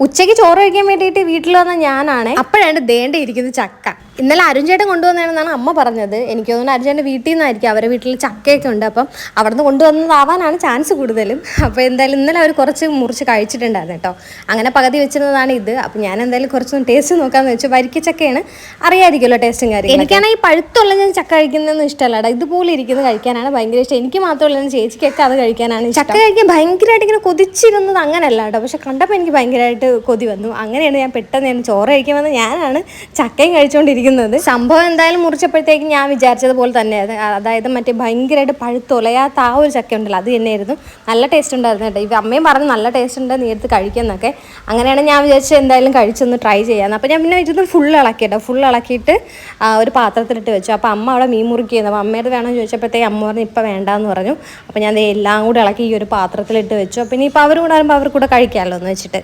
ഉച്ചയ്ക്ക് ചോറ് കഴിക്കാൻ വേണ്ടിയിട്ട് വീട്ടിൽ വന്ന ഞാനാണ്. അപ്പോഴാണ് ദേണ്ട ഇരിക്കുന്നത് ചക്ക. ഇന്നലെ അരുൺചേട്ടൻ കൊണ്ടുവന്നതാണെന്നാണ് അമ്മ പറഞ്ഞത്. എനിക്ക് തോന്നുന്നു അരുൺചേട്ടൻ്റെ വീട്ടിൽ നിന്നായിരിക്കും. അവരുടെ വീട്ടിൽ ചക്കയൊക്കെ ഉണ്ട്. അപ്പം അവിടെ നിന്ന് കൊണ്ടുവന്നതാവാനാണ് ചാൻസ് കൂടുതലും. അപ്പോൾ എന്തായാലും ഇന്നലെ അവർ കുറച്ച് മുറിച്ച് കഴിച്ചിട്ടുണ്ടായിരുന്നു കേട്ടോ. അങ്ങനെ പകുതി വെച്ചിരുന്നതാണ് ഇത്. അപ്പോൾ ഞാൻ എന്തായാലും കുറച്ചൊന്ന് ടേസ്റ്റ് നോക്കാമെന്ന് വെച്ചു. വരിക്കച്ചക്കയാണ്, അറിയാതിരിക്കുമല്ലോ ടേസ്റ്റും കാര്യം. എനിക്കാണെങ്കിൽ ഈ പഴുത്തുള്ള ഞാൻ ചക്ക കഴിക്കുന്നതൊന്നും ഇഷ്ടമല്ല. ഇതുപോലെ ഇരിക്കുന്നത് കഴിക്കാനാണ് ഭയങ്കര ഇഷ്ടം. എനിക്ക് മാത്രമല്ല ചേച്ചിക്കൊക്കെ അത് കഴിക്കാനാണ്. ചക്ക കഴിക്കാൻ ഭയങ്കരമായിട്ട് ഇങ്ങനെ കൊതിച്ചിരുന്നത് അങ്ങനെയല്ല കേട്ടോ. പക്ഷെ കണ്ടപ്പോൾ എനിക്ക് ഭയങ്കരമായിട്ട് കൊതി വന്നു. അങ്ങനെയാണ് ഞാൻ പെട്ടെന്ന് ചോറ് കഴിക്കുമെന്ന് ഞാനാണ് ചക്കയും കഴിച്ചുകൊണ്ടിരിക്കുന്നത്. സംഭവം എന്തായാലും മുറിച്ചപ്പോഴത്തേക്കും ഞാൻ വിചാരിച്ചതുപോലെ തന്നെ, അതായത് മറ്റേ ഭയങ്കരമായിട്ട് പഴുത്തൊലയാത്ത ആ ഒരു ചക്ക ഉണ്ടല്ലോ, അത് തന്നെയായിരുന്നു. നല്ല ടേസ്റ്റ് ഉണ്ടായിരുന്നു കേട്ടോ. ഇവ അമ്മയും പറഞ്ഞു നല്ല ടേസ്റ്റ് ഉണ്ട്, നീ എടുത്ത് കഴിക്കുന്നൊക്കെ. അങ്ങനെയാണ് ഞാൻ വിചാരിച്ചത് എന്തായാലും കഴിച്ചൊന്ന് ട്രൈ ചെയ്യാമെന്ന്. അപ്പോൾ ഞാൻ പിന്നെ ഇരുന്ന് ഫുൾ ഇളക്കി കേട്ടോ. ഫുൾ ഇളക്കിയിട്ട് ഒരു പാത്രത്തിലിട്ട് വെച്ചു. അപ്പോൾ അമ്മ അവിടെ മീൻ മുറിക്കുന്നത്. അപ്പോൾ അമ്മയുടെ വേണമെന്ന് ചോദിച്ചപ്പോഴത്തേക്ക് അമ്മ പറഞ്ഞു ഇപ്പം വേണ്ടാന്ന് പറഞ്ഞു. അപ്പോൾ ഞാൻ എല്ലാം കൂടി ഇളക്കി ഈ ഒരു പാത്രത്തിലിട്ട് വെച്ചു. അപ്പോൾ ഇനിയിപ്പോൾ അവർ കൂടെ വരുമ്പോൾ അവർ കൂടെ കഴിക്കാമല്ലോ എന്ന് വെച്ചിട്ട്.